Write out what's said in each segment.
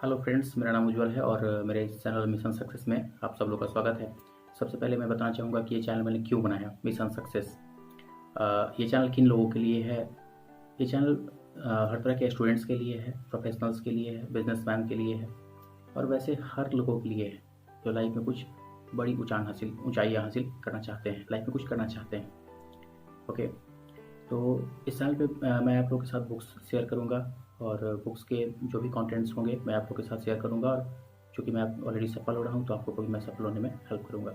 Hello friends, मेरा नाम उज्जवल है और मेरे इस चैनल मिशन सक्सेस में आप सब लोग का स्वागत है। सबसे पहले मैं बताना चाहूँगा कि ये चैनल मैंने क्यों बनाया, मिशन सक्सेस। ये चैनल किन लोगों के लिए है? ये चैनल हर तरह के स्टूडेंट्स के लिए है, प्रोफेशनल्स के लिए है, बिजनेसमैन के लिए है और वैसे हर लोगों के लिए है जो लाइफ में कुछ बड़ी ऊंचाइयाँ हासिल करना चाहते हैं, लाइफ में कुछ करना चाहते हैं। ओके, तो इस चैनल पे मैं आप लोगों के साथ बुक्स शेयर करूँगा और बुक्स के जो भी कंटेंट्स होंगे मैं आप लोगों के साथ शेयर करूँगा। और चूँकि मैं ऑलरेडी सफल हो रहा हूँ तो आप लोग को भी मैं सफल होने में हेल्प करूँगा।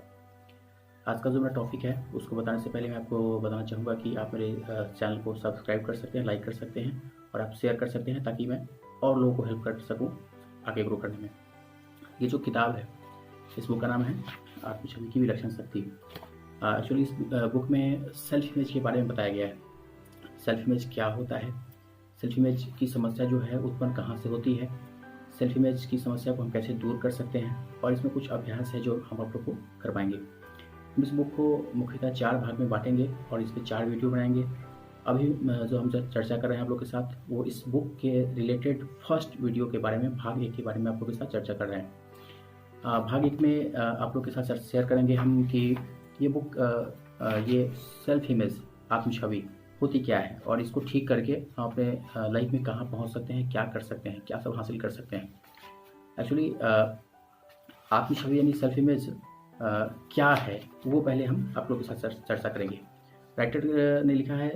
आज का जो मेरा टॉपिक है उसको बताने से पहले मैं आपको बताना चाहूँगा कि आप मेरे चैनल को सब्सक्राइब कर सकते हैं, लाइक कर सकते हैं और आप शेयर कर सकते हैं ताकि मैं और लोगों को हेल्प कर सकूँ आगे ग्रो करने में। ये जो किताब है इस बुक का नाम है आत्मछवि की विलक्षण शक्ति। एक्चुअली इस बुक में सेल्फ इमेज के बारे में बताया गया है। सेल्फ इमेज क्या होता है, सेल्फ इमेज की समस्या जो है उत्पन्न कहाँ से होती है, सेल्फ इमेज की समस्या को हम कैसे दूर कर सकते हैं और इसमें कुछ अभ्यास है जो हम आप लोग को करवाएंगे। हम इस बुक को मुख्यतः 4 भाग में बांटेंगे और इस पर 4 वीडियो बनाएंगे। अभी जो हम चर्चा कर रहे हैं आप लोग के साथ वो इस बुक के रिलेटेड फर्स्ट वीडियो के बारे में, भाग 1 के बारे में आप लोग के साथ चर्चा कर रहे हैं। भाग 1 में आप लोग के साथ शेयर करेंगे हम कि ये बुक ये सेल्फ इमेज आत्मछवि होती क्या है और इसको ठीक करके हम अपने लाइफ में कहाँ पहुँच सकते हैं, क्या कर सकते हैं, क्या सब हासिल कर सकते हैं। एक्चुअली आत्मछवि यानी सेल्फ इमेज क्या है वो पहले हम आप लोगों के साथ चर्चा करेंगे। राइटर ने लिखा है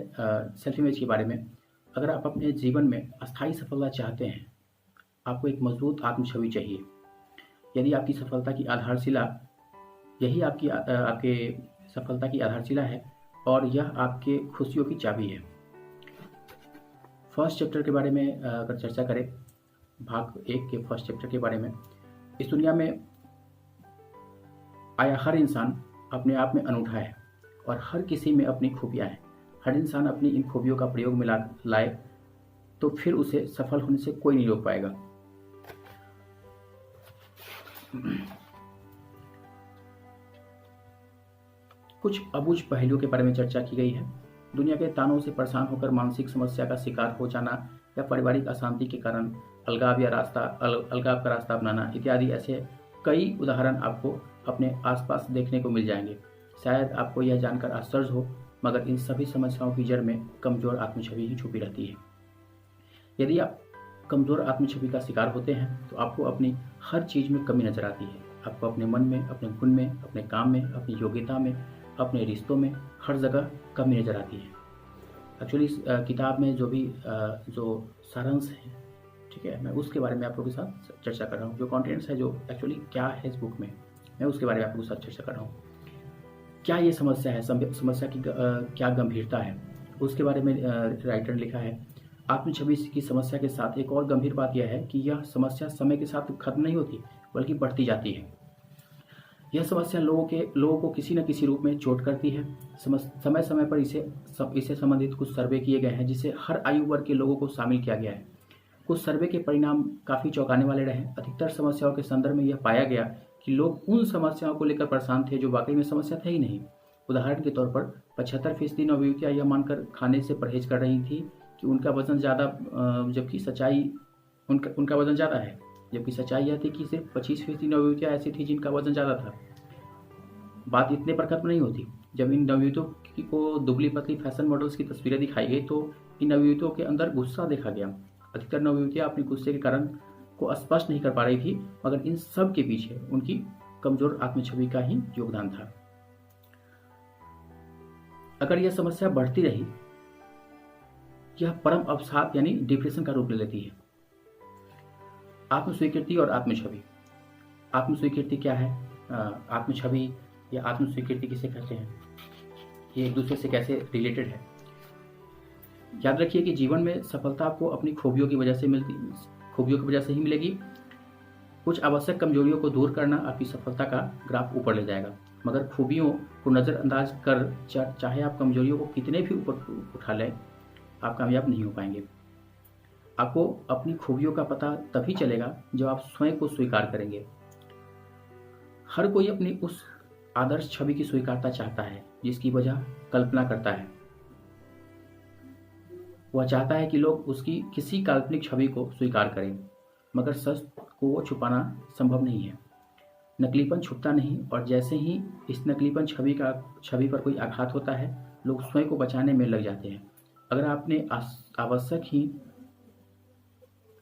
सेल्फ इमेज के बारे में, अगर आप अपने जीवन में अस्थायी सफलता चाहते हैं आपको एक मजबूत आत्मछवि चाहिए। यदि आपकी सफलता की आधारशिला यही आपके सफलता की आधारशिला है और यह आपके खुशियों की चाबी है। फर्स्ट चैप्टर के बारे में अगर चर्चा करें, भाग 1 के फर्स्ट चैप्टर के बारे में, इस दुनिया में आया हर इंसान अपने आप में अनूठा है और हर किसी में अपनी खूबियां हैं। हर इंसान अपनी इन खूबियों का प्रयोग में लाए तो फिर उसे सफल होने से कोई नहीं रोक पाएगा। कुछ अबूझ पहलुओं के बारे में चर्चा की गई है। दुनिया के तानों से परेशान होकर मानसिक समस्या का शिकार हो जाना या पारिवारिक अशांति के कारण अलगाव का रास्ता अपनाना इत्यादि ऐसे कई उदाहरण आपको अपने आसपास देखने को मिल जाएंगे। शायद आपको यह जानकर आश्चर्य हो, मगर इन सभी समस्याओं की जड़ में कमजोर आत्मछवि ही छुपी रहती है। यदि आप कमजोर आत्मछवि का शिकार होते हैं तो आपको अपनी हर चीज में कमी नजर आती है। आपको अपने मन में, अपने गुण में, अपने काम में, अपनी योग्यता में, अपने रिश्तों में, हर जगह कमी नजर आती है। एक्चुअली इस किताब में जो भी जो सारांश है, ठीक है, मैं उसके बारे में आप लोगों के साथ चर्चा कर रहा हूँ। जो कंटेंट्स है, जो एक्चुअली क्या है इस बुक में, मैं उसके बारे में आप लोगों के साथ चर्चा कर रहा हूँ। क्या ये समस्या है, समस्या की क्या गंभीरता है, उसके बारे में राइटर ने लिखा है। आत्मछवि की समस्या के साथ एक और गंभीर बात यह है कि यह समस्या समय के साथ खत्म नहीं होती बल्कि बढ़ती जाती है। यह समस्या लोगों को किसी न किसी रूप में चोट करती है। समय समय पर इसे संबंधित कुछ सर्वे किए गए हैं जिसे हर आयु वर्ग के लोगों को शामिल किया गया है। कुछ सर्वे के परिणाम काफ़ी चौंकाने वाले रहे। अधिकतर समस्याओं के संदर्भ में यह पाया गया कि लोग उन समस्याओं को लेकर परेशान थे जो वाकई में समस्या थे ही नहीं। उदाहरण के तौर पर 75% नवयुवतियां यह मानकर खाने से परहेज कर रही थी कि उनका वजन ज़्यादा, जबकि सच्चाई उनका वजन ज़्यादा है। जबकि सच्चाई यह थी कि सिर्फ 25% नवयुवतियां ऐसी थी जिनका वजन ज़्यादा था। बात इतने पर खत्म नहीं होती। जब इन नवयुवतियों को दुबली पतली फैशन मॉडल्स की तस्वीरें दिखाई गई तो इन नवयुवतियों के अंदर गुस्सा देखा गया। अधिकतर नवयुवतियां अपने गुस्से के कारण को स्पष्ट नहीं कर पा रही थी, मगर इन सब के पीछे उनकी कमजोर आत्मछवि का ही योगदान था। अगर यह समस्या बढ़ती रही, यह परम अवसाद यानी डिप्रेशन का रूप ले लेती है। आत्मस्वीकृति और आत्मछवि। आत्मस्वीकृति क्या है, आत्मछवि या आत्मस्वीकृति किसे कहते हैं, ये एक दूसरे से कैसे रिलेटेड है। याद रखिए कि जीवन में सफलता आपको अपनी खूबियों की वजह से ही मिलेगी। कुछ आवश्यक कमजोरियों को दूर करना आपकी सफलता का ग्राफ ऊपर ले जाएगा, मगर खूबियों को नज़रअंदाज कर चाहे आप कमजोरियों को कितने भी ऊपर उठा लें, आप कामयाब नहीं हो पाएंगे। आपको अपनी खूबियों का पता तभी चलेगा जब आप स्वयं को स्वीकार करेंगे। हर कोई अपनी उस आदर्श छवि की स्वीकारता चाहता है जिसकी वजह कल्पना करता है। वह चाहता है कि लोग उसकी किसी काल्पनिक छवि को स्वीकार करें। मगर सच को वो छुपाना संभव नहीं है। नकलीपन छुपता नहीं, और जैसे ही इस नकलीपन छवि पर कोई आघात होता है, लोग स्वयं को बचाने में लग जाते हैं। अगर आपने आवश्यक ही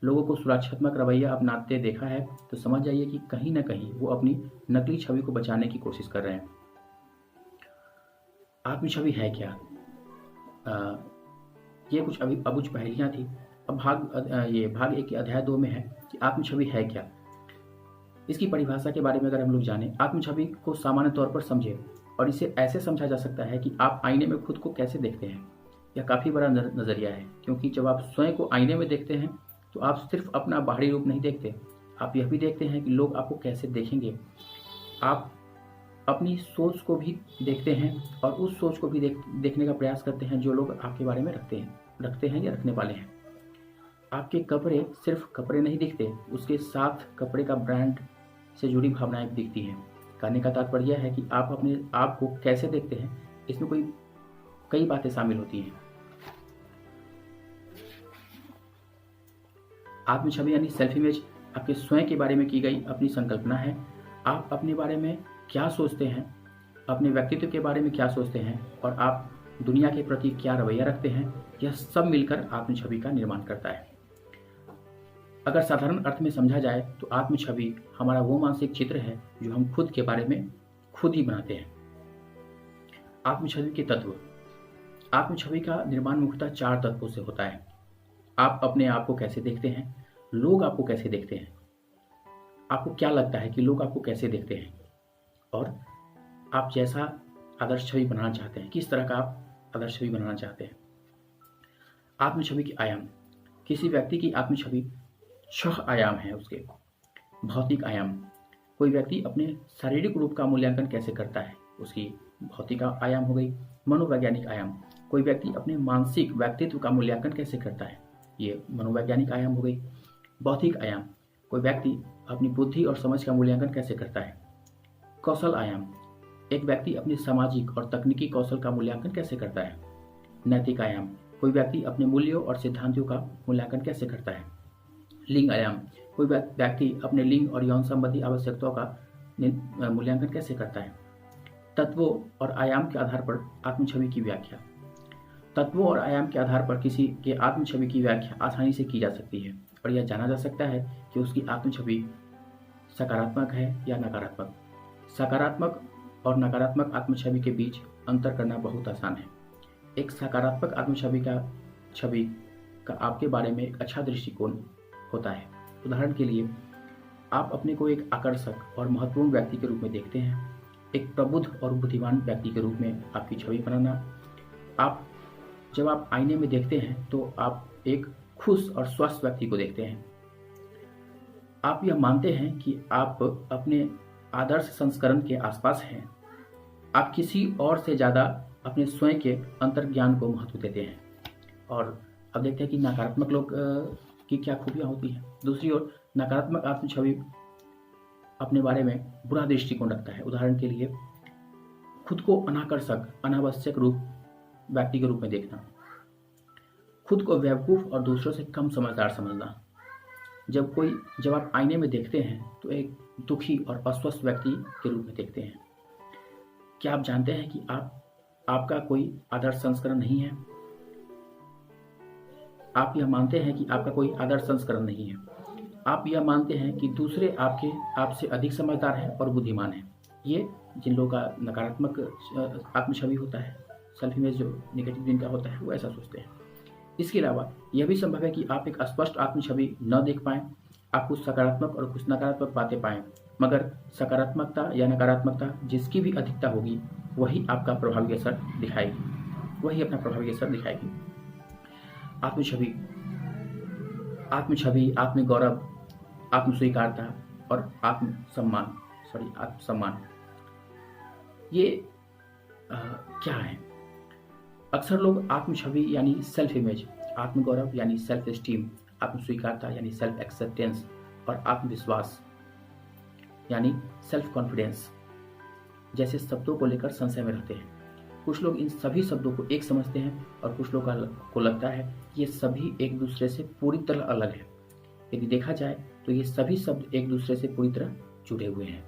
लोगों को सुरक्षात्मक रवैया अपनाते देखा है, तो समझ जाइए कि कहीं न कहीं वो अपनी नकली छवि को बचाने की कोशिश कर रहे हैं। आत्म छवि है क्या? ये कुछ अभी अबुझ पहेलियाँ थी। अब भाग 1 के अध्याय 2 में है कि आत्म छवि है क्या? इसकी परिभाषा के बारे में अगर हम लोग जानें, आत्म छवि को सामान्य तौर पर समझें, और इसे ऐसे समझा जा सकता है कि आप आईने में खुद को कैसे देखते हैं। यह काफ़ी बड़ा नज़रिया है, क्योंकि जब आप स्वयं को आईने में देखते हैं, तो आप सिर्फ अपना बाहरी रूप नहीं देखते, आप यह भी देखते हैं कि लोग आपको कैसे देखेंगे। आप अपनी सोच को भी देखते हैं, और उस सोच को भी देखने का प्रयास करते हैं जो लोग आपके बारे में रखते हैं या रखने वाले हैं। आपके कपड़े सिर्फ कपड़े नहीं दिखते, उसके साथ कपड़े का ब्रांड से जुड़ी भावनाएं भी दिखती हैं। कहने का तात्पर्य यह है कि आप अपने आप को कैसे देखते हैं, इसमें कई बातें शामिल होती हैं। आत्म छवि यानी सेल्फ इमेज आपके स्वयं के बारे में की गई अपनी संकल्पना है। आप अपने बारे में क्या सोचते हैं, अपने व्यक्तित्व के बारे में क्या सोचते हैं, और आप दुनिया के प्रति क्या रवैया रखते हैं, यह सब मिलकर आत्म छवि का निर्माण करता है। अगर साधारण अर्थ में समझा जाए तो आत्म छवि हमारा वो मानसिक चित्र है जो हम खुद के बारे में खुद ही बनाते हैं। आत्म छवि के तत्व। आत्म छवि का निर्माण मुख्यतः 4 तत्वों से होता है। आप अपने आप को कैसे देखते हैं, लोग आपको कैसे देखते हैं, आपको क्या लगता है कि लोग आपको कैसे देखते हैं, और आप जैसा आदर्श छवि बनाना चाहते हैं, किस तरह का आप आदर्श छवि बनाना चाहते हैं। आत्म छवि के आयाम। किसी व्यक्ति की आत्म छवि 6 आयाम है उसके। भौतिक आयाम। कोई व्यक्ति अपने शारीरिक रूप का मूल्यांकन कैसे करता है, उसकी भौतिक आयाम हो गई। मनोवैज्ञानिक आयाम। कोई व्यक्ति अपने मानसिक व्यक्तित्व का मूल्यांकन कैसे करता है, ये मनोवैज्ञानिक आयाम हो गई। बौद्धिक आयाम। कोई व्यक्ति अपनी बुद्धि और समझ का मूल्यांकन कैसे करता है। कौशल आयाम। एक व्यक्ति अपने सामाजिक और तकनीकी कौशल का मूल्यांकन कैसे करता है। नैतिक आयाम। कोई व्यक्ति अपने मूल्यों और सिद्धांतों का मूल्यांकन कैसे करता है। लिंग आयाम। कोई व्यक्ति अपने लिंग और यौन संबंधी आवश्यकताओं का मूल्यांकन कैसे करता है। तत्वों और आयाम के आधार पर आत्म छवि की व्याख्या। तत्वों और आयाम के आधार पर किसी के आत्म छवि की व्याख्या आसानी से की जा सकती है, और यह जाना जा सकता है कि उसकी आत्म छवि सकारात्मक है या नकारात्मक। सकारात्मक और नकारात्मक आत्म छवि के बीच अंतर करना बहुत आसान है। एक सकारात्मक आत्म छवि का आपके बारे में एक अच्छा दृष्टिकोण होता है। उदाहरण के लिए, आप अपने को एक आकर्षक और महत्वपूर्ण व्यक्ति के रूप में देखते हैं। एक प्रबुद्ध और बुद्धिमान व्यक्ति के रूप में आपकी छवि बनाना। जब आप आईने में देखते हैं तो आप एक खुश और स्वस्थ व्यक्ति को देखते हैं। आप यह मानते हैं कि आप अपने आदर्श संस्करण के आसपास हैं। आप किसी और से ज़्यादा अपने स्वयं के अंतर्ज्ञान को महत्व देते हैं। और अब देखते हैं कि नकारात्मक लोग की क्या खूबियाँ होती हैं। दूसरी ओर, नकारात्मक आत्म छवि अपने बारे में बुरा दृष्टिकोण रखता है। उदाहरण के लिए, खुद को अनाकर्षक, अनावश्यक व्यक्ति के रूप में देखना, खुद को बेवकूफ़ और दूसरों से कम समझदार समझना। जब आप आईने में देखते हैं तो एक दुखी और अस्वस्थ व्यक्ति के रूप में देखते हैं। क्या आप जानते हैं कि आपका कोई आदर्श संस्करण नहीं है? आप यह मानते हैं कि आपका कोई आदर्श संस्करण नहीं है। आप यह मानते हैं कि दूसरे आपसे अधिक समझदार हैं और बुद्धिमान हैं। ये जिन लोगों का नकारात्मक आत्म छवि होता है, सेल्फ इमेज जो नेगेटिव जिनका होता है, वो ऐसा सोचते हैं। इसके अलावा यह भी संभव है कि आप एक स्पष्ट आत्म छवि न देख पाएं। आप कुछ सकारात्मक और कुछ नकारात्मक बातें पाएं, मगर सकारात्मकता या नकारात्मकता जिसकी भी अधिकता होगी, वही आपका प्रभावी असर दिखाएगी। आत्म छवि, आत्मगौरव, आत्म स्वीकारता और आत्मसम्मान, ये क्या है? अक्सर लोग आत्म छवि यानी सेल्फ इमेज, आत्मगौरव यानी सेल्फ एस्टीम, आत्म स्वीकारता यानी सेल्फ एक्सेप्टेंस, और आत्मविश्वास यानी सेल्फ कॉन्फिडेंस जैसे शब्दों को लेकर संशय में रहते हैं। कुछ लोग इन सभी शब्दों को एक समझते हैं, और कुछ लोगों को लगता है कि ये सभी एक दूसरे से पूरी तरह अलग है। यदि देखा जाए तो ये सभी शब्द एक दूसरे से पूरी तरह जुड़े हुए हैं।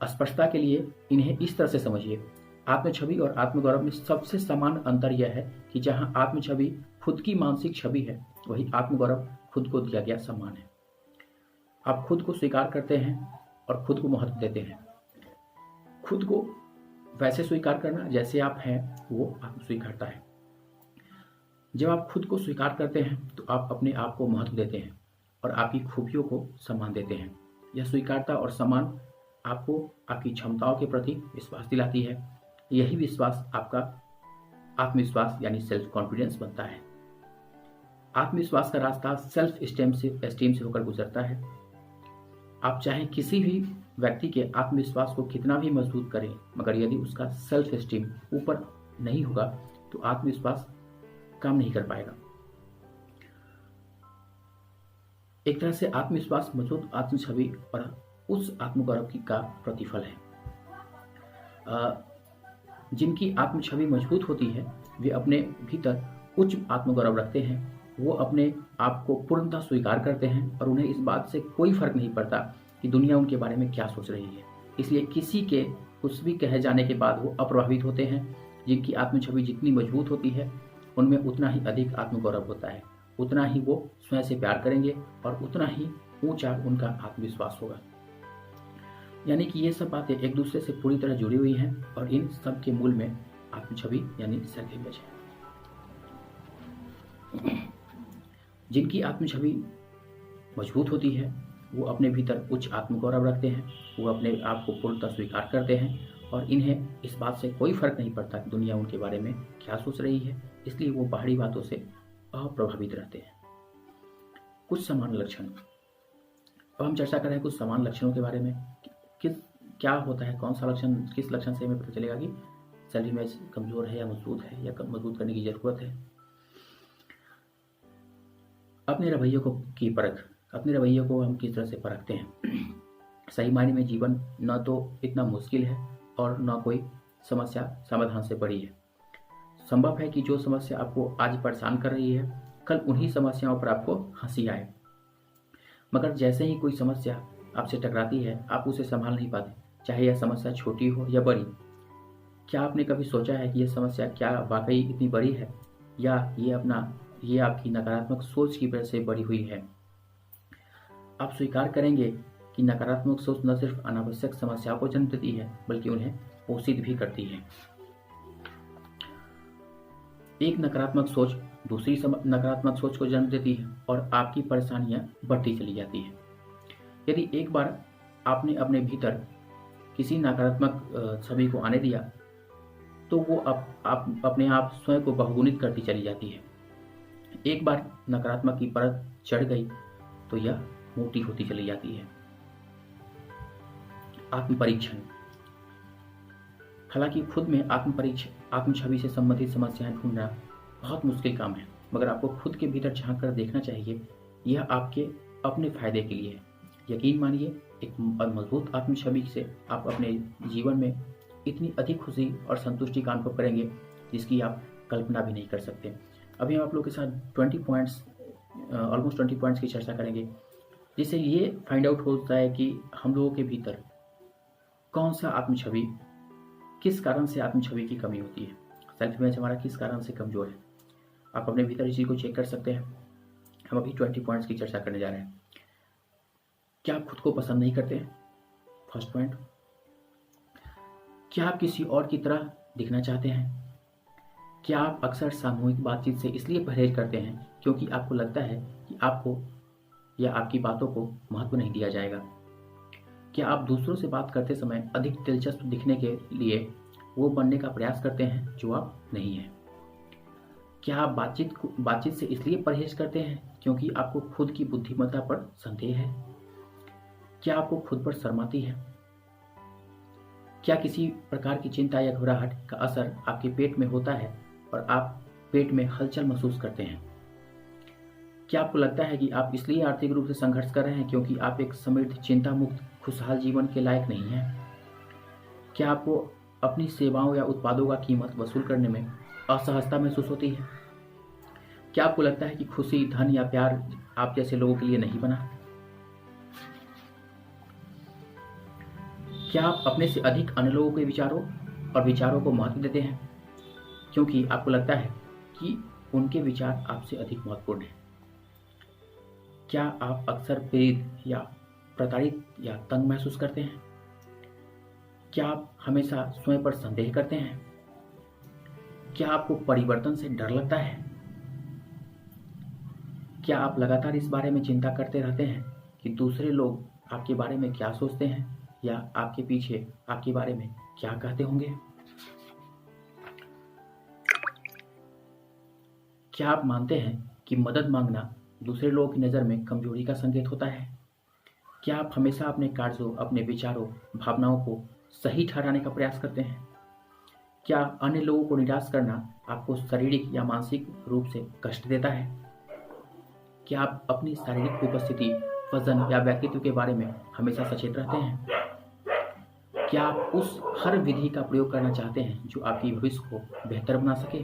स्पष्टता के लिए इन्हें इस तरह से समझिए, आत्मछवि और आत्मगौरव में सबसे समान अंतर यह है कि जहां आत्मछवि खुद की मानसिक छवि है, वही आत्मगौरव खुद को दिया गया सम्मान है। आप खुद को स्वीकार करते हैं और खुद को महत्व देते हैं। खुद को वैसे स्वीकार करना जैसे आप हैं, वो आत्मस्वीकारता है। जब आप खुद को स्वीकार करते हैं तो आप अपने आप को महत्व देते हैं और आपकी खूबियों को सम्मान देते हैं। यह स्वीकारता और सम्मान आपको आपकी क्षमताओं के प्रति विश्वास दिलाती है। यही विश्वास आपका आत्मविश्वास यानी सेल्फ कॉन्फिडेंस बनता है। आत्मविश्वास का रास्ता सेल्फ एस्टीम से होकर गुजरता है। आप चाहे किसी भी व्यक्ति के आत्मविश्वास को कितना भी मजबूत करें, मगर यदि उसका सेल्फ एस्टीम ऊपर नहीं होगा तो आत्मविश्वास काम नहीं कर पाएगा। एक तरह से आत्मविश्वास मजबूत आत्मछवि और उस आत्मगौरव की का प्रतिफल है। जिनकी आत्मछवि मजबूत होती है वे अपने भीतर उच्च आत्मगौरव रखते हैं। वो अपने आप को पूर्णतः स्वीकार करते हैं और उन्हें इस बात से कोई फर्क नहीं पड़ता कि दुनिया उनके बारे में क्या सोच रही है। इसलिए किसी के कुछ भी कहे जाने के बाद वो अप्रभावित होते हैं। जिनकी आत्मछवि जितनी मजबूत होती है उनमें उतना ही अधिक आत्मगौरव होता है, उतना ही वो स्वयं से प्यार करेंगे और उतना ही ऊंचा उनका आत्मविश्वास होगा। यानी कि ये सब बातें एक दूसरे से पूरी तरह जुड़ी हुई हैं और इन सब के मूल में आत्मछवि यानी सेल्फ इमेज है। जिनकी आत्मछवि मजबूत होती है वो अपने भीतर उच्च आत्मगौरव रखते हैं, वो अपने आप को पूर्णतः स्वीकार करते हैं और इन्हें इस बात से कोई फर्क नहीं पड़ता कि दुनिया उनके बारे में क्या सोच रही है। इसलिए वो बाहरी बातों से अप्रभावित रहते हैं। कुछ समान लक्षण। अब हम चर्चा करें कुछ समान लक्षणों के बारे में। क्या होता है, कौन सा लक्षण, किस लक्षण से हमें पता चलेगा कि सेल्फ इमेज कमजोर है या मजबूत है या मजबूत करने की जरूरत है। अपने रवैये की परख। अपने रवैये को हम किस तरह से परखते हैं। सही मायने में जीवन न तो इतना मुश्किल है और न कोई समस्या समाधान से बड़ी है। संभव है कि जो समस्या आपको आज परेशान कर रही है कल उन्हीं समस्याओं पर आपको हंसी आए, मगर जैसे ही कोई समस्या आपसे टकराती है आप उसे संभाल नहीं पाते, चाहे यह समस्या छोटी हो या बड़ी। क्या आपने कभी सोचा है कि यह समस्या क्या वाकई इतनी बड़ी है या ये आपकी नकारात्मक सोच की वजह से बड़ी हुई है। आप स्वीकार करेंगे कि नकारात्मक सोच न सिर्फ अनावश्यक समस्याओं को जन्म देती है बल्कि उन्हें पोषित भी करती है। एक नकारात्मक सोच दूसरी नकारात्मक सोच को जन्म देती है और आपकी परेशानियां बढ़ती चली जाती है। यदि एक बार आपने अपने भीतर किसी नकारात्मक छवि को आने दिया तो वो आप अपने आप स्वयं को बहुगुणित करती चली जाती है। एक बार नकारात्मक की परत चढ़ गई तो यह मोटी होती चली जाती है। आत्मपरीक्षण। हालांकि खुद में आत्मछवि से संबंधित समस्याएं ढूंढना बहुत मुश्किल काम है, मगर आपको खुद के भीतर झांक कर देखना चाहिए। यह आपके अपने फायदे के लिए है। यकीन मानिए, एक मजबूत आत्मछवि से आप अपने जीवन में इतनी अधिक खुशी और संतुष्टि का अनुभव करेंगे जिसकी आप कल्पना भी नहीं कर सकते। अभी हम आप लोगों के साथ ऑलमोस्ट 20 पॉइंट्स की चर्चा करेंगे, जिससे ये फाइंड आउट होता है कि हम लोगों के भीतर कौन सा आत्मछवि, किस कारण से आत्मछवि की कमी होती है, सेल्फ इमेज हमारा किस कारण से कमजोर है। आप अपने भीतर इसी को चेक कर सकते हैं। हम अभी 20 पॉइंट्स की चर्चा करने जा रहे हैं। क्या आप खुद को पसंद नहीं करते हैं? First point. क्या आप किसी और की तरह दिखना चाहते हैं? क्या आप अक्सर सामूहिक बातचीत से इसलिए परहेज करते हैं क्योंकि आपको लगता है कि आपको या आपकी बातों को महत्व नहीं दिया जाएगा? क्या आप दूसरों से बात करते समय अधिक दिलचस्प दिखने के लिए वो बनने का प्रयास करते हैं जो आप नहीं हैं? क्या आप बातचीत से इसलिए परहेज करते हैं क्योंकि आपको खुद की बुद्धिमत्ता पर संदेह है? क्या आपको खुद पर शर्म आती है? क्या किसी प्रकार की चिंता या घबराहट का असर आपके पेट में होता है और आप पेट में हलचल महसूस करते हैं? क्या आपको लगता है कि आप इसलिए आर्थिक रूप से संघर्ष कर रहे हैं क्योंकि आप एक समृद्ध, चिंता मुक्त, खुशहाल जीवन के लायक नहीं हैं? क्या आपको अपनी सेवाओं या उत्पादों का कीमत वसूल करने में असहजता महसूस होती है? क्या आपको लगता है कि खुशी, धन या प्यार आप जैसे लोगों के लिए नहीं बना? क्या आप अपने से अधिक अन्य लोगों के विचारों और विचारों को महत्व देते हैं क्योंकि आपको लगता है कि उनके विचार आपसे अधिक महत्वपूर्ण हैं? क्या आप अक्सर पीड़ित या प्रताड़ित या तंग महसूस करते हैं? क्या आप हमेशा स्वयं पर संदेह करते हैं? क्या आपको परिवर्तन से डर लगता है? क्या आप लगातार इस बारे में चिंता करते रहते हैं कि दूसरे लोग आपके बारे में क्या सोचते हैं या आपके पीछे आपके बारे में क्या कहते होंगे? क्या आप मानते हैं कि मदद मांगना दूसरे लोगों की नज़र में कमजोरी का संकेत होता है? क्या आप हमेशा अपने कार्यों, अपने विचारों, भावनाओं को सही ठहराने का प्रयास करते हैं? क्या अन्य लोगों को निराश करना आपको शारीरिक या मानसिक रूप से कष्ट देता है? क्या आप अपनी शारीरिक उपस्थिति, वजन या व्यक्तित्व के बारे में हमेशा सचेत रहते हैं? क्या आप उस हर विधि का प्रयोग करना चाहते हैं जो आपकी भविष्य को बेहतर बना सके?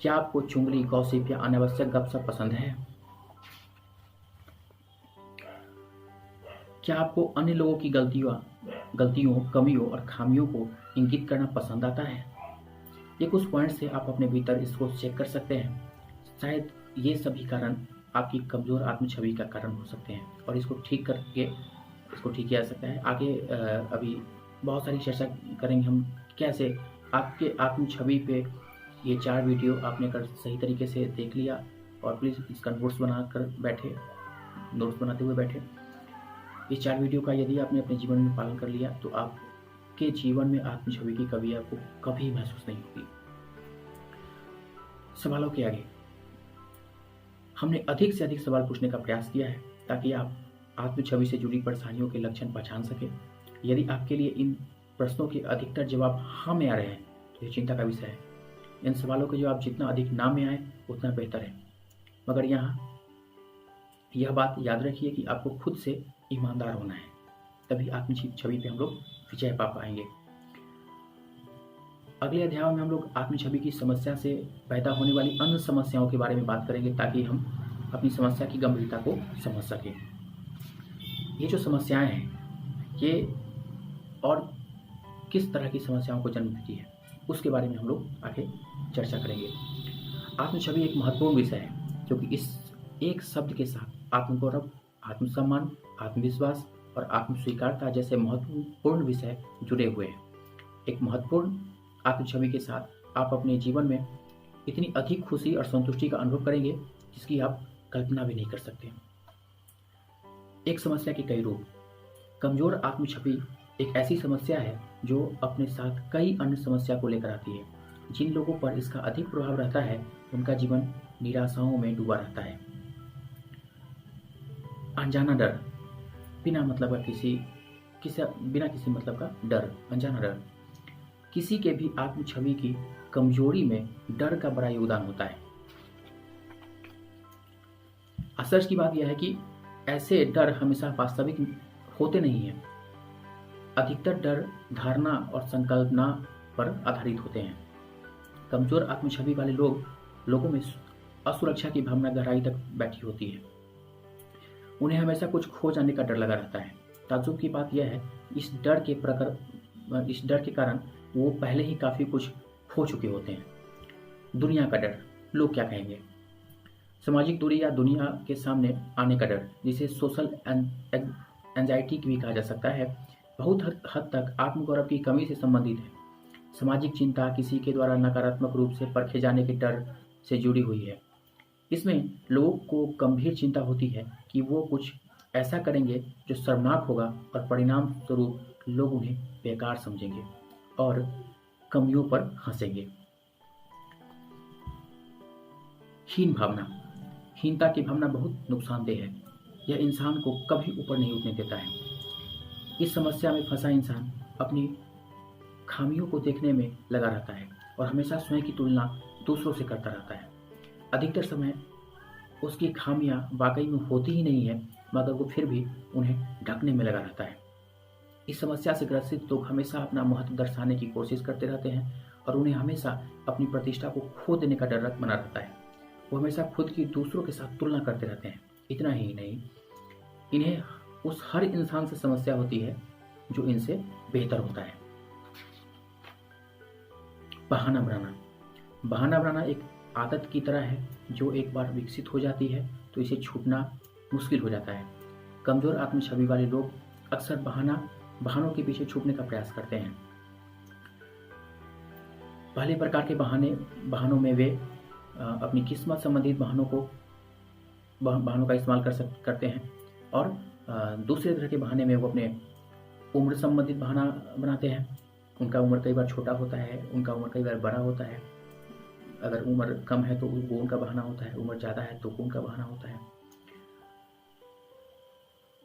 क्या आपको चुगली, गॉसिप या अनावश्यक गपशप पसंद है? क्या आपको अन्य लोगों की गलतियों, कमियों और खामियों को इंगित करना पसंद आता है? ये कुछ पॉइंट से आप अपने भीतर इसको चेक कर सकते हैं। शायद ये सभी कारण आपकी कमज़ोर आत्म छवि का कारण हो सकते हैं और इसको ठीक किया जा सकता है। आगे अभी बहुत सारी चर्चा करेंगे हम कैसे आपके आत्म छवि पे ये 4 वीडियो आपने अगर सही तरीके से देख लिया और प्लीज़ इसका नोट्स बनाते हुए बैठे। ये 4 वीडियो का यदि आपने अपने जीवन में पालन कर लिया तो आपके जीवन में आत्म छवि की कमी आपको कभी महसूस नहीं होगी। सवालों के आगे हमने अधिक से अधिक सवाल पूछने का प्रयास किया है ताकि आप आत्म छवि से जुड़ी परेशानियों के लक्षण पहचान सकें। यदि आपके लिए इन प्रश्नों के अधिकतर जवाब हाँ में आ रहे हैं तो ये चिंता का विषय है। इन सवालों के जवाब जितना अधिक ना में आए उतना बेहतर है, मगर यहाँ यह बात याद रखिए कि आपको खुद से ईमानदार होना है, तभी आत्म छवि पे हम लोग विजय पा पाएंगे। अगले अध्याय में हम लोग आत्म छवि की समस्या से पैदा होने वाली अन्य समस्याओं के बारे में बात करेंगे ताकि हम अपनी समस्या की गंभीरता को समझ सकें। ये जो समस्याएं हैं ये और किस तरह की समस्याओं को जन्म देती है उसके बारे में हम लोग आगे चर्चा करेंगे। आत्म छवि एक महत्वपूर्ण विषय है क्योंकि इस एक शब्द के साथ आत्मगौरव, आत्मसम्मान, आत्मविश्वास और आत्मस्वीकारता जैसे महत्वपूर्ण विषय जुड़े हुए हैं। एक महत्वपूर्ण आत्म छवि के साथ आप अपने जीवन में इतनी अधिक खुशी और संतुष्टि का अनुभव करेंगे जिसकी आप कल्पना भी नहीं कर सकते। एक समस्या के कई रूप। कमजोर आत्म छवि एक ऐसी समस्या है जो अपने साथ कई अन्य समस्या को लेकर आती है। जिन लोगों पर इसका अधिक प्रभाव रहता है उनका जीवन निराशाओं में डूबा रहता है। अनजाना डर, बिना किसी मतलब का डर, अनजाना डर। किसी के भी आत्म छवि की कमजोरी में डर का बड़ा योगदान होता है। अफसोस की बात यह है कि ऐसे डर हमेशा वास्तविक होते नहीं हैं। अधिकतर डर धारणा और संकल्पना पर आधारित होते हैं। कमजोर आत्म छवि वाले लोगों में असुरक्षा की भावना गहराई तक बैठी होती है। उन्हें हमेशा कुछ खो जाने का डर लगा रहता है। ताज्जुब की बात यह है इस डर के कारण वो पहले ही काफ़ी कुछ खो चुके होते हैं। दुनिया का डर, लोग क्या कहेंगे। सामाजिक दूरी या दुनिया के सामने आने का डर, जिसे सोशल एंजाइटी भी कहा जा सकता है, बहुत हद तक आत्मगौरव की कमी से संबंधित है। सामाजिक चिंता किसी के द्वारा नकारात्मक रूप से परखे जाने के डर से जुड़ी हुई है। इसमें लोगों को गंभीर चिंता होती है कि वो कुछ ऐसा करेंगे जो शर्मनाक होगा और परिणाम स्वरूप लोग उन्हें बेकार समझेंगे और कमियों पर हंसेंगे। हीन भावना, हीनता की भावना बहुत नुकसानदेह है। यह इंसान को कभी ऊपर नहीं उठने देता है। इस समस्या में फंसा इंसान अपनी खामियों को देखने में लगा रहता है और हमेशा स्वयं की तुलना दूसरों से करता रहता है। अधिकतर समय उसकी खामियां वाकई में होती ही नहीं है, मगर वो फिर भी उन्हें ढकने में लगा रहता है। इस समस्या से ग्रसित लोग हमेशा अपना महत्व दर्शाने की कोशिश करते रहते हैं और उन्हें हमेशा अपनी प्रतिष्ठा को खो देने का डर बना रहता है। वो हमेशा खुद की दूसरों के साथ तुलना करते रहते हैं। इतना ही नहीं, इन्हें उस हर इंसान से समस्या होती है जो इनसे बेहतर होता है। बहाना बनाना। बहाना बनाना एक आदत की तरह है जो एक बार विकसित हो जाती है तो इसे छूटना मुश्किल हो जाता है। कमजोर आत्म छवि वाले लोग अक्सर बहानों के पीछे छुपने का प्रयास करते हैं। पहले प्रकार के बहानों में वे अपनी किस्मत संबंधित बहानों का इस्तेमाल करते हैं और दूसरे तरह के बहाने में वो अपने उम्र संबंधित बहाना बनाते हैं। उनका उम्र कई बार छोटा होता है, उनका उम्र कई बार बड़ा होता है। अगर उम्र कम है तो वो उनका बहाना होता है, उम्र ज़्यादा है तो उनका बहाना होता है।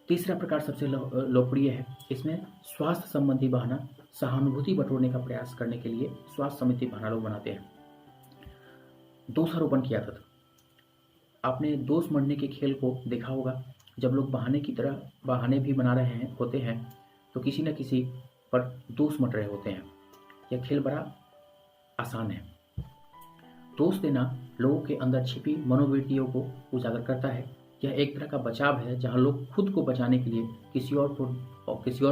तीसरा प्रकार सबसे लोकप्रिय है। इसमें स्वास्थ्य संबंधी बहाना सहानुभूति बटोरने का प्रयास करने के लिए स्वास्थ्य संबंधी बहाना लोग बनाते हैं। दोषारोपण की आदत। आपने दोष मढ़ने के खेल को देखा होगा। जब लोग बहाने की तरह बहाने भी बना रहे होते हैं तो किसी न किसी पर दोष मढ़ रहे होते हैं। यह खेल बड़ा आसान है। दोष देना लोगों के अंदर छिपी मनोवृत्तियों को उजागर करता है। यह एक तरह का बचाव है जहां लोग खुद को बचाने के लिए किसी और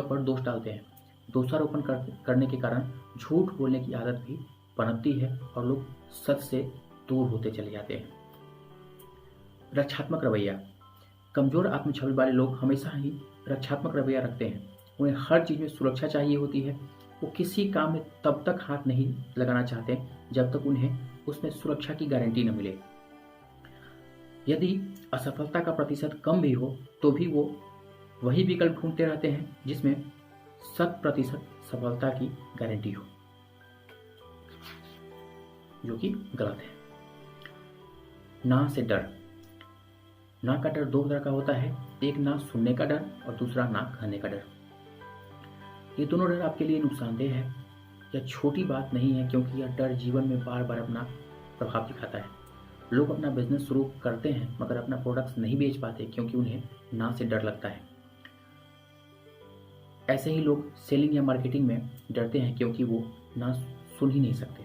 पर दोष डालते हैं। दोषारोपण करने के कारण झूठ बोलने की आदत भी पनपती है और लोग सच से दूर होते चले जाते हैं। रक्षात्मक रवैया। कमजोर आत्म छवि वाले लोग हमेशा ही रक्षात्मक रवैया रखते हैं। उन्हें हर चीज में सुरक्षा चाहिए होती है। वो किसी काम में तब तक हाथ नहीं लगाना चाहते जब तक उन्हें उसमें सुरक्षा की गारंटी न मिले। यदि असफलता का प्रतिशत कम भी हो तो भी वो वही विकल्प ढूंढते रहते हैं जिसमें 100% सफलता की गारंटी हो, जो कि गलत है। ना से डर। ना का डर दो तरह का होता है। एक ना सुनने का डर और दूसरा ना कहने का डर। ये दोनों डर आपके लिए नुकसानदेह है। यह छोटी बात नहीं है क्योंकि यह डर जीवन में बार बार अपना प्रभाव दिखाता है। लोग अपना बिजनेस शुरू करते हैं मगर अपना प्रोडक्ट्स नहीं बेच पाते क्योंकि उन्हें ना से डर लगता है। ऐसे ही लोग सेलिंग या मार्केटिंग में डरते हैं क्योंकि वो ना सुन ही नहीं सकते।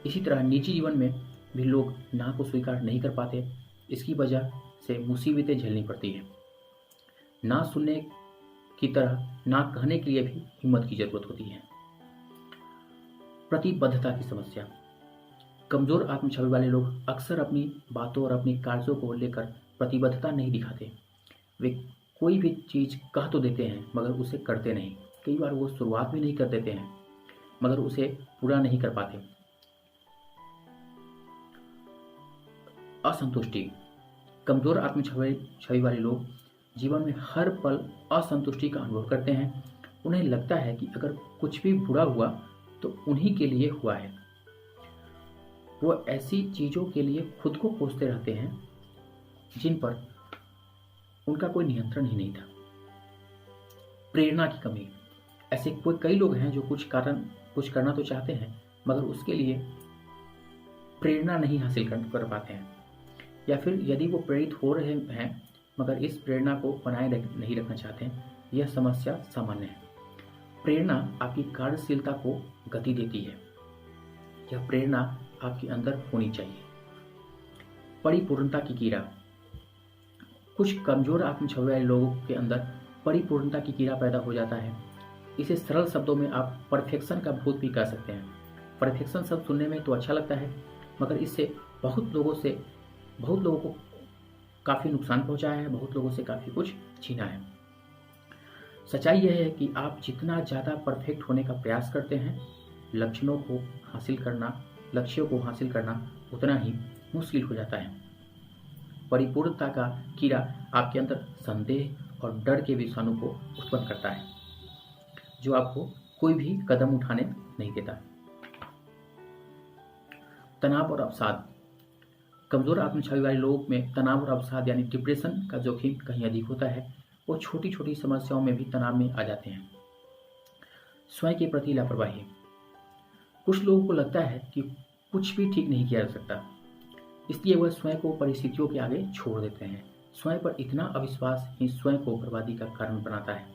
इसी तरह निजी जीवन में भी लोग ना को स्वीकार नहीं कर पाते। इसकी वजह से मुसीबतें झेलनी पड़ती है। ना सुनने की तरह ना कहने के लिए भी हिम्मत की जरूरत होती है। प्रतिबद्धता की समस्या। कमजोर आत्म छवि वाले लोग अक्सर अपनी बातों और अपनी कार्यों को लेकर प्रतिबद्धता नहीं दिखाते। वे कोई भी चीज कह तो देते हैं मगर उसे करते नहीं। कई बार वो शुरुआत भी नहीं कर देते हैं मगर उसे पूरा नहीं कर पाते। असंतुष्टि। कमजोर आत्म छवि वाले लोग जीवन में हर पल असंतुष्टि का अनुभव करते हैं। उन्हें लगता है कि अगर कुछ भी बुरा हुआ तो उन्हीं के लिए हुआ है। वो ऐसी चीजों के लिए खुद को कोसते रहते हैं जिन पर उनका कोई नियंत्रण ही नहीं था। प्रेरणा की कमी। ऐसे कई लोग हैं जो कुछ करना तो चाहते हैं मगर उसके लिए प्रेरणा नहीं हासिल कर पाते हैं, या फिर यदि वो प्रेरित हो रहे हैं मगर इस प्रेरणा को बनाए नहीं रखना चाहते हैं। यह समस्या सामान्य है। प्रेरणा आपकी कार्यशीलता को गति देती है। यह प्रेरणा आपके अंदर होनी चाहिए। परिपूर्णता की कीड़ा। कुछ कमजोर आत्म छवि वाले लोगों के अंदर परिपूर्णता की कीड़ा पैदा हो जाता है। इसे सरल शब्दों में आप परफेक्शन का भूत भी कह सकते हैं। परफेक्शन शब्द सुनने में तो अच्छा लगता है मगर इससे बहुत लोगों को काफी नुकसान पहुंचाया है, बहुत लोगों से काफी कुछ छीना है। सच्चाई यह है कि आप जितना ज्यादा परफेक्ट होने का प्रयास करते हैं, लक्ष्यों को हासिल करना उतना ही मुश्किल हो जाता है। परिपूर्णता का कीड़ा आपके अंदर संदेह और डर के विषाणु को उत्पन्न करता है जो आपको कोई भी कदम उठाने नहीं देता। तनाव और अवसाद। कमजोर आत्म छवि वाले लोगों में तनाव और अवसाद यानी डिप्रेशन का जोखिम कहीं अधिक होता है। वो छोटी छोटी समस्याओं में भी तनाव में आ जाते हैं। स्वयं के प्रति लापरवाही। कुछ लोगों को लगता है कि कुछ भी ठीक नहीं किया जा सकता, इसलिए वह स्वयं को परिस्थितियों के आगे छोड़ देते हैं। स्वयं पर इतना अविश्वास ही स्वयं को बर्बादी का कारण बनाता है।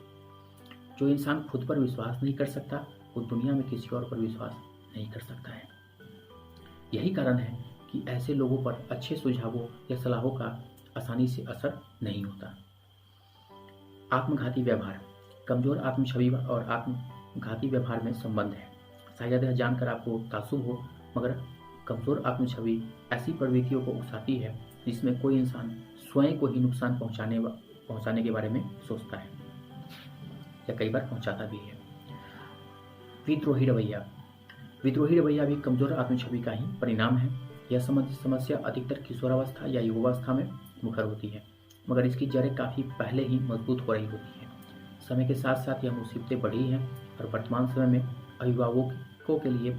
जो इंसान खुद पर विश्वास नहीं कर सकता वो दुनिया में किसी और पर विश्वास नहीं कर सकता है। यही कारण है कि ऐसे लोगों पर अच्छे सुझावों या सलाहों का आसानी से असर नहीं होता। आत्मघाती व्यवहार। कमजोर आत्म छवि और आत्मघाती व्यवहार में संबंध है। शायद यह जानकर आपको ताज्जुब हो, मगर कमजोर आत्म छवि ऐसी प्रवृत्तियों को उकसाती है जिसमें कोई इंसान स्वयं को ही नुकसान पहुंचाने के बारे में सोचता है या कई बार पहुंचाता भी है। विद्रोही रवैया। विद्रोही रवैया भी कमजोर आत्म छवि का ही परिणाम है। यह समस्या अधिकतर किशोरावस्था या युवावस्था में मुखर होती है, मगर इसकी जड़ें काफ़ी पहले ही मजबूत हो रही होती है। समय के साथ साथ यह मुसीबतें बढ़ी हैं और वर्तमान समय में अभिभावकों के लिए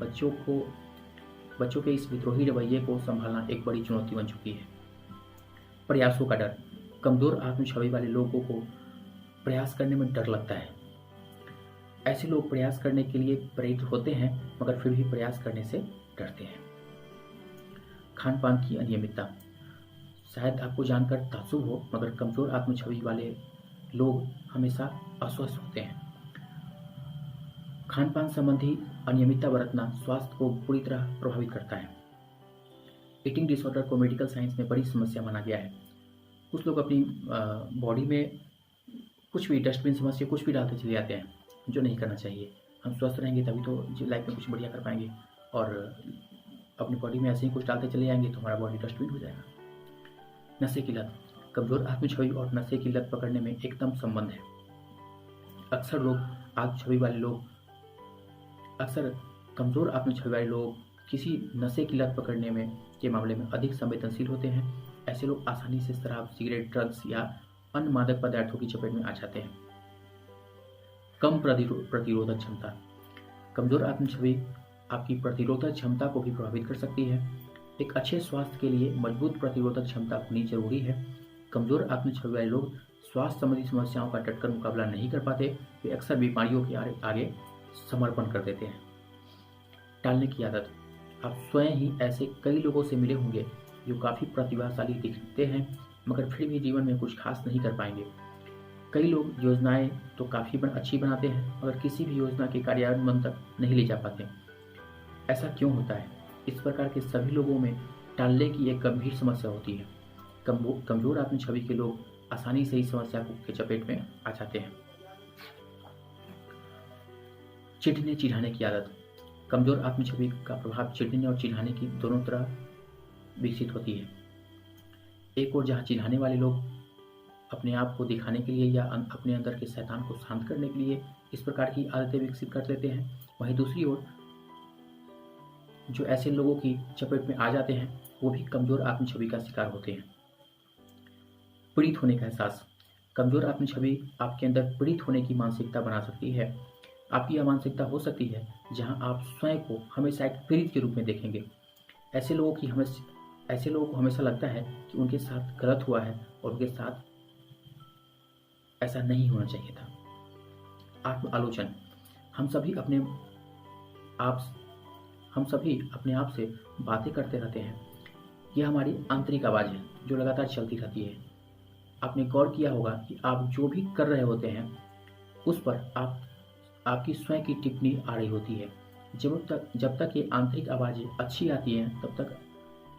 बच्चों के इस विद्रोही रवैये को संभालना एक बड़ी चुनौती बन चुकी है। प्रयासों का डर। कमजोर आत्म छवि वाले लोगों को प्रयास करने में डर लगता है। ऐसे लोग प्रयास करने के लिए प्रेरित होते हैं, मगर फिर भी प्रयास करने से डरते हैं। खान पान की अनियमितता। शायद आपको जानकर ताज्जुब हो, मगर कमजोर आत्म छवि वाले लोग हमेशा अस्वस्थ होते हैं। खान पान संबंधी अनियमितता बरतना स्वास्थ्य को पूरी तरह प्रभावित करता है। ईटिंग डिसऑर्डर को मेडिकल साइंस में बड़ी समस्या माना गया है। कुछ लोग अपनी बॉडी में कुछ भी डस्टबिन समस्या कुछ भी डालते चले जाते हैं, जो नहीं करना चाहिए। हम स्वस्थ रहेंगे तभी तो लाइफ में कुछ बढ़िया कर पाएंगे, और अपनी बॉडी में ऐसे ही कुछ डालते चले जाएंगे तो हमारा बॉडी डस्टबिन हो जाएगा। नशे की लत। कमजोर आत्म छवि और नशे की लत पकड़ने में एकदम संबंध है। अक्सर कमजोर आत्म छवि वाले लोग किसी नशे की लत पकड़ने में के मामले में अधिक संवेदनशील होते हैं। ऐसे लोग आसानी से शराब, सिगरेट, ड्रग्स या अन्य मादक पदार्थों की चपेट में आ जाते हैं। कम प्रतिरोधक क्षमता। कमजोर आत्म छवि आपकी प्रतिरोधक क्षमता को भी प्रभावित कर सकती है। एक अच्छे स्वास्थ्य के लिए मजबूत प्रतिरोधक क्षमता होनी जरूरी है। कमजोर आत्म छवि वाले लोग स्वास्थ्य संबंधी समस्याओं का डटकर मुकाबला नहीं कर पाते। वे अक्सर बीमारियों के आगे समर्पण कर देते हैं। टालने की आदत। आप स्वयं ही ऐसे कई लोगों से मिले होंगे जो काफ़ी प्रतिभाशाली दिखते हैं, मगर फिर भी जीवन में कुछ खास नहीं कर पाएंगे। कई लोग योजनाएं तो काफ़ी अच्छी बनाते हैं, मगर किसी भी योजना के कार्यान्वयन तक नहीं ले जा पाते। ऐसा क्यों होता है? इस प्रकार के सभी लोगों में टालने की एक गंभीर समस्या होती है। कमजोर आत्म छवि के लोग आसानी से इस समस्या के चपेट में आ जाते हैं। चिढ़ने चिढ़ाने की आदत। कमजोर आत्म छवि का प्रभाव चिढ़ने और चिढ़ाने की दोनों तरह विकसित होती है। एक और जहाँ चिढ़ाने वाले लोग अपने आप को दिखाने के लिए या अपने अंदर के शैतान को शांत करने के लिए इस प्रकार की आदतें विकसित कर लेते हैं, वहीं दूसरी ओर जो ऐसे लोगों की चपेट में आ जाते हैं वो भी कमजोर आत्म छवि का शिकार होते हैं। पीड़ित होने का एहसास। कमजोर आत्म छवि आपके अंदर पीड़ित होने की मानसिकता बना सकती है। आपकी यह मानसिकता हो सकती है जहां आप स्वयं को हमेशा एक पीड़ित के रूप में देखेंगे। ऐसे लोगों को हमेशा लगता है कि उनके साथ गलत हुआ है और उनके साथ ऐसा नहीं होना चाहिए था। आत्म आलोचन। हम सभी अपने आप से बातें करते रहते हैं। यह हमारी आंतरिक आवाज़ है जो लगातार चलती रहती है। आपने गौर किया होगा कि आप जो भी कर रहे होते हैं उस पर आपकी स्वयं की टिप्पणी आ रही होती है। जब तक ये आंतरिक आवाज़ें अच्छी आती हैं तब तक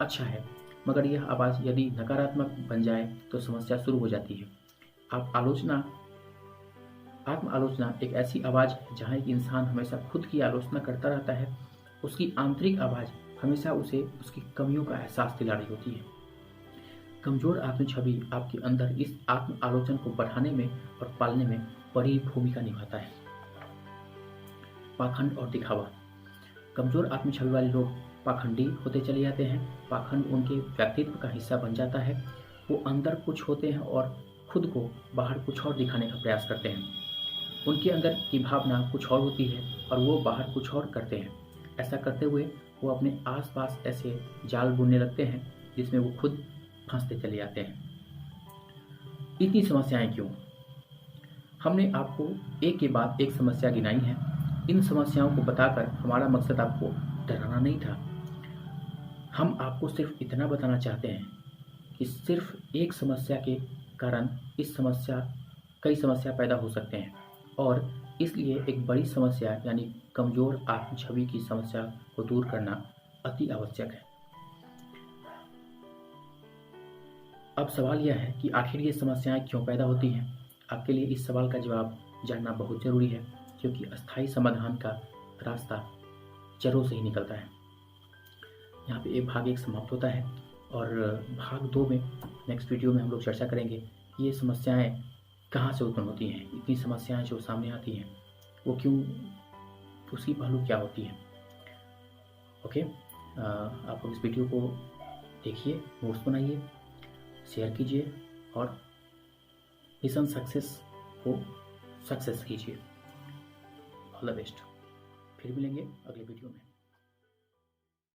अच्छा है, मगर यह आवाज़ यदि नकारात्मक बन जाए तो समस्या शुरू हो जाती है। आत्म आलोचना एक ऐसी आवाज़ है जहाँ एक इंसान हमेशा खुद की आलोचना करता रहता है। उसकी आंतरिक आवाज़ हमेशा उसे उसकी कमियों का एहसास दिला रही होती है। कमजोर आत्म छवि आपके अंदर इस आत्म आलोचना को बढ़ाने में और पालने में बड़ी भूमिका निभाता है। पाखंड और दिखावा। कमजोर आत्म छवि वाले लोग पाखंडी होते चले जाते हैं। पाखंड उनके व्यक्तित्व का हिस्सा बन जाता है। वो अंदर कुछ होते हैं और खुद को बाहर कुछ और दिखाने का प्रयास करते हैं। उनके अंदर की भावना कुछ और होती है और वो बाहर कुछ और करते हैं। ऐसा करते हुए वो अपने आसपास ऐसे जाल बुनने लगते हैं जिसमें वो खुद फंसते चले जाते हैं। इतनी समस्याएं क्यों? हमने आपको एक के बाद एक समस्या गिनाई है। इन समस्याओं को बताकर हमारा मकसद आपको डराना नहीं था। हम आपको सिर्फ इतना बताना चाहते हैं कि सिर्फ एक समस्या के कारण कई समस्या पैदा हो सकते हैं, और इसलिए एक बड़ी समस्या यानी कमजोर आत्म छवि की समस्या को दूर करना अति आवश्यक है। अब सवाल यह है कि आखिर ये समस्याएं क्यों पैदा होती हैं? आपके लिए इस सवाल का जवाब जानना बहुत ज़रूरी है, क्योंकि अस्थायी समाधान का रास्ता जड़ों से ही निकलता है। यहाँ पे भाग 1 समाप्त होता है और भाग 2 में नेक्स्ट वीडियो में हम लोग चर्चा करेंगे ये समस्याएं कहाँ से उत्पन्न होती हैं, इतनी समस्याएं जो सामने आती हैं वो क्यों, उसकी पहलू क्या होती है। ओके, आप लोग इस वीडियो को देखिए, नोट्स बनाइए, शेयर कीजिए और मिशन सक्सेस को सक्सेस कीजिए। All the best. फिर मिलेंगे अगले वीडियो में।